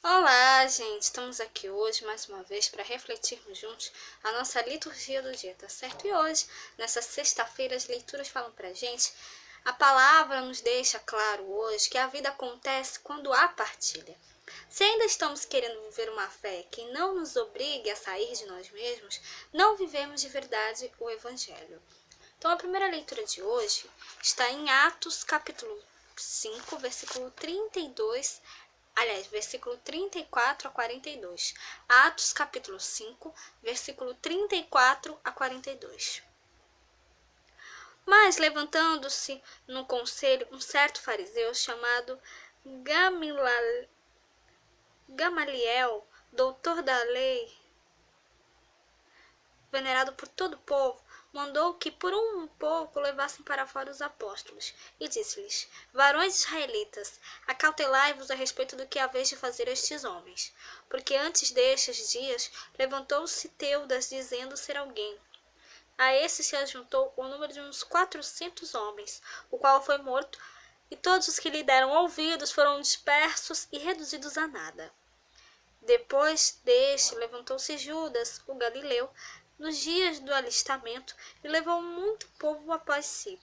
Olá, gente! Estamos aqui hoje mais uma vez para refletirmos juntos a nossa liturgia do dia, tá certo? E hoje, nessa sexta-feira, as leituras falam pra gente, a palavra nos deixa claro hoje que a vida acontece quando há partilha. Se ainda estamos querendo viver uma fé que não nos obrigue a sair de nós mesmos, não vivemos de verdade o Evangelho. Então, a primeira leitura de hoje está em Atos, capítulo 5, versículo 32. Aliás, versículo 34 a 42. Atos, capítulo 5, versículo 34 a 42. Mas, levantando-se no conselho um certo fariseu chamado Gamaliel, doutor da lei, venerado por todo o povo, mandou que por um pouco levassem para fora os apóstolos, e disse-lhes: Varões israelitas, acautelai-vos a respeito do que haveis de fazer a estes homens. Porque antes destes dias levantou-se Teudas, dizendo ser alguém. A esse se ajuntou o número de uns 400 homens, o qual foi morto, e todos os que lhe deram ouvidos foram dispersos e reduzidos a nada. Depois deste, levantou-se Judas, o galileu, nos dias do alistamento, e levou muito povo após si.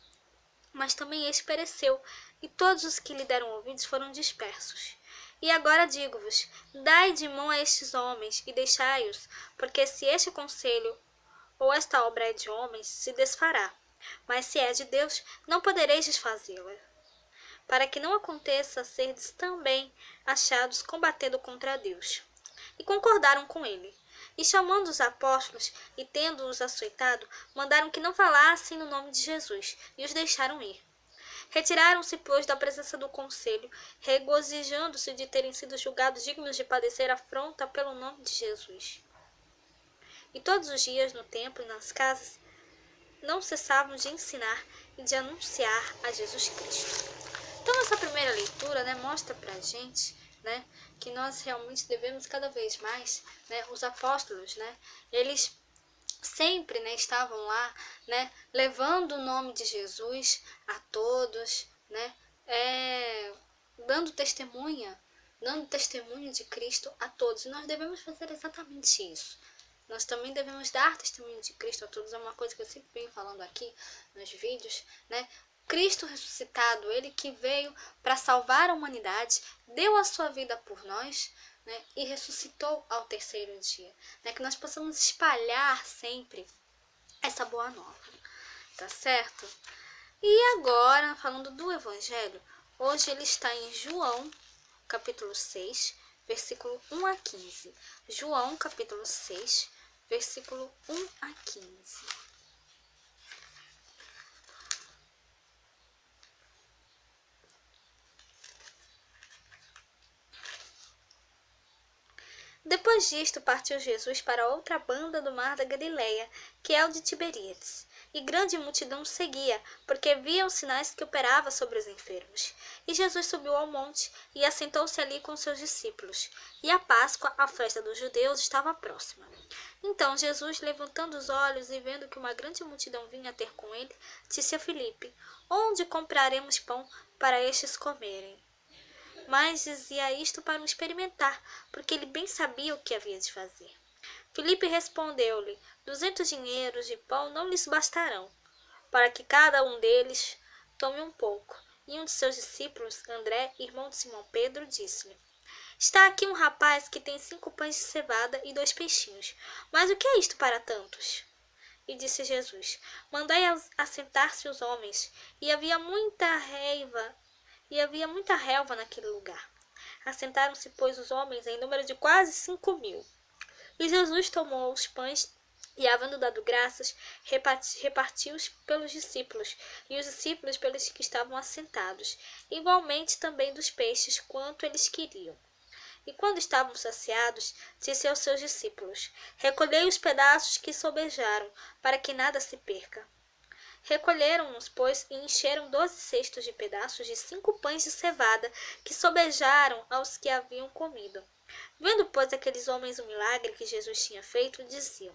Mas também este pereceu, e todos os que lhe deram ouvidos foram dispersos. E agora digo-vos, dai de mão a estes homens, e deixai-os, porque se este conselho ou esta obra é de homens, se desfará. Mas se é de Deus, não podereis desfazê-la. Para que não aconteça serdes também achados combatendo contra Deus. E concordaram com ele. E chamando os apóstolos, e tendo-os açoitado, mandaram que não falassem no nome de Jesus, e os deixaram ir. Retiraram-se, pois, da presença do conselho, regozijando-se de terem sido julgados dignos de padecer afronta pelo nome de Jesus. E todos os dias, no templo e nas casas, não cessavam de ensinar e de anunciar a Jesus Cristo. Então, essa primeira leitura, mostra pra gente, que nós realmente devemos cada vez mais, os apóstolos, eles sempre, estavam lá, levando o nome de Jesus a todos, dando testemunha de Cristo a todos. E nós devemos fazer exatamente isso. Nós também devemos dar testemunho de Cristo a todos. É uma coisa que eu sempre venho falando aqui nos vídeos, Cristo ressuscitado, ele que veio para salvar a humanidade, deu a sua vida por nós, e ressuscitou ao terceiro dia. Que nós possamos espalhar sempre essa boa nova, tá certo? E agora, falando do Evangelho, hoje ele está em João, capítulo 6, versículo 1 a 15. João, capítulo 6, versículo 1 a 15. Depois disto, partiu Jesus para outra banda do mar da Galileia, que é o de Tiberíades. E grande multidão o seguia, porque via os sinais que operava sobre os enfermos. E Jesus subiu ao monte e assentou-se ali com seus discípulos. E a Páscoa, a festa dos judeus, estava próxima. Então Jesus, levantando os olhos e vendo que uma grande multidão vinha ter com ele, disse a Filipe: Onde compraremos pão para estes comerem? Mas dizia isto para o experimentar, porque ele bem sabia o que havia de fazer. Filipe respondeu-lhe: 200 dinheiros de pão não lhes bastarão, para que cada um deles tome um pouco. E um de seus discípulos, André, irmão de Simão Pedro, disse-lhe: Está aqui um rapaz que tem 5 pães de cevada e 2 peixinhos. Mas o que é isto para tantos? E disse Jesus: Mandai assentar-se os homens. E havia muita relva naquele lugar. Assentaram-se, pois, os homens em número de quase 5.000. E Jesus tomou os pães e, havendo dado graças, repartiu-os pelos discípulos, e os discípulos pelos que estavam assentados, igualmente também dos peixes, quanto eles queriam. E quando estavam saciados, disse aos seus discípulos: Recolhei os pedaços que sobejaram, para que nada se perca. Recolheram-nos, pois, e encheram 12 cestos de pedaços de 5 pães de cevada, que sobejaram aos que haviam comido. Vendo, pois, aqueles homens o milagre que Jesus tinha feito, diziam: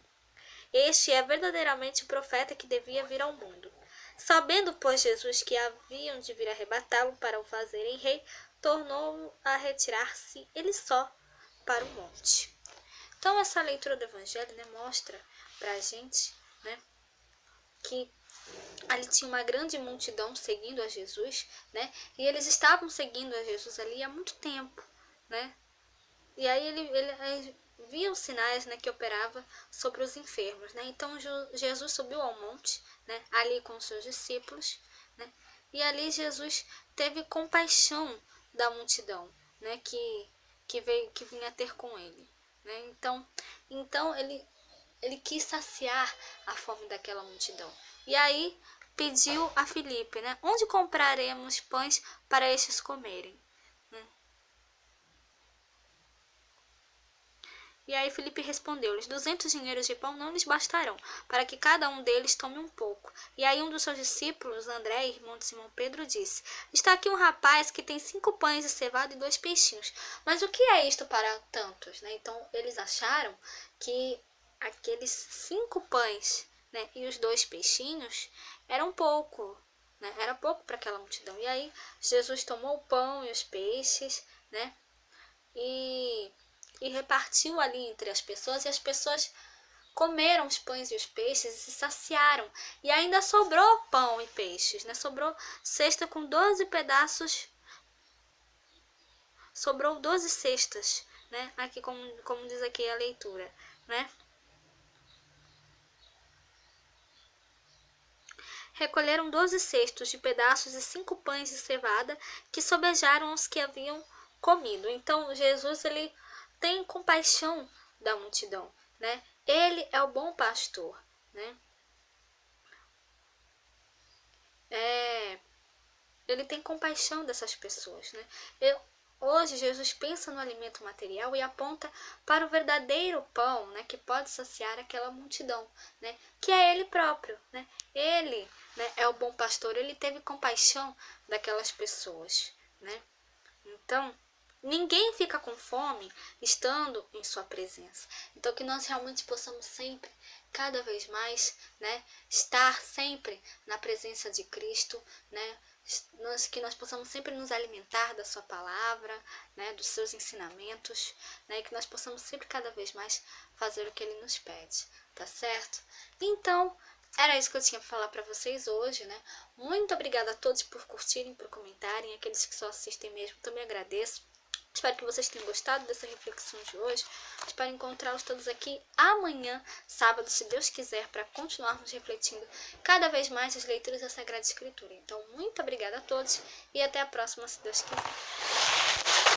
Este é verdadeiramente o profeta que devia vir ao mundo. Sabendo, pois, Jesus que haviam de vir arrebatá-lo para o fazerem rei, tornou a retirar-se ele só, para o monte. Então, essa leitura do Evangelho, né, mostra para a gente, né, que ali tinha uma grande multidão seguindo a Jesus, né, e eles estavam seguindo a Jesus ali há muito tempo, né, e aí ele via os sinais, né, que operava sobre os enfermos, né, então Jesus subiu ao monte, né, ali com os seus discípulos, né, e ali Jesus teve compaixão da multidão, né, que vinha ter com ele, né, então ele quis saciar a fome daquela multidão. E aí pediu a Filipe, né, onde compraremos pães para estes comerem? E aí Filipe respondeu-lhes, 200 dinheiros de pão não lhes bastarão, para que cada um deles tome um pouco. E aí um dos seus discípulos, André, irmão de Simão Pedro, disse, está aqui um rapaz que tem 5 pães de cevada e 2 peixinhos. Mas o que é isto para tantos? Né? Então eles acharam que aqueles 5 pães, né, e os 2 peixinhos eram pouco. Né? Era pouco para aquela multidão. E aí Jesus tomou o pão e os peixes, né? E repartiu ali entre as pessoas, e as pessoas comeram os pães e os peixes e se saciaram. E ainda sobrou pão e peixes, né? Sobrou cesta com 12 pedaços, sobrou 12 cestas, né? Aqui como diz aqui a leitura, né? Recolheram 12 cestos de pedaços e 5 pães de cevada que sobejaram os que haviam comido. Então Jesus ele tem compaixão da multidão, né? Ele é o bom pastor, né? Ele tem compaixão dessas pessoas, né? Hoje Jesus pensa no alimento material e aponta para o verdadeiro pão, né, que pode saciar aquela multidão, né, que é Ele próprio, né? Ele, né, é o bom pastor. Ele teve compaixão daquelas pessoas, né? Então, ninguém fica com fome estando em sua presença. Então, que nós realmente possamos sempre, cada vez mais, né, estar sempre na presença de Cristo, né, que nós possamos sempre nos alimentar da sua palavra, né, dos seus ensinamentos, né, e que nós possamos sempre, cada vez mais, fazer o que Ele nos pede, tá certo? Então, era isso que eu tinha para falar para vocês hoje, né? Muito obrigada a todos por curtirem, por comentarem. Aqueles que só assistem mesmo, também agradeço. Espero que vocês tenham gostado dessa reflexão de hoje. Espero encontrá-los todos aqui amanhã, sábado, se Deus quiser, para continuarmos refletindo cada vez mais as leituras da Sagrada Escritura. Então, muito obrigada a todos e até a próxima, se Deus quiser.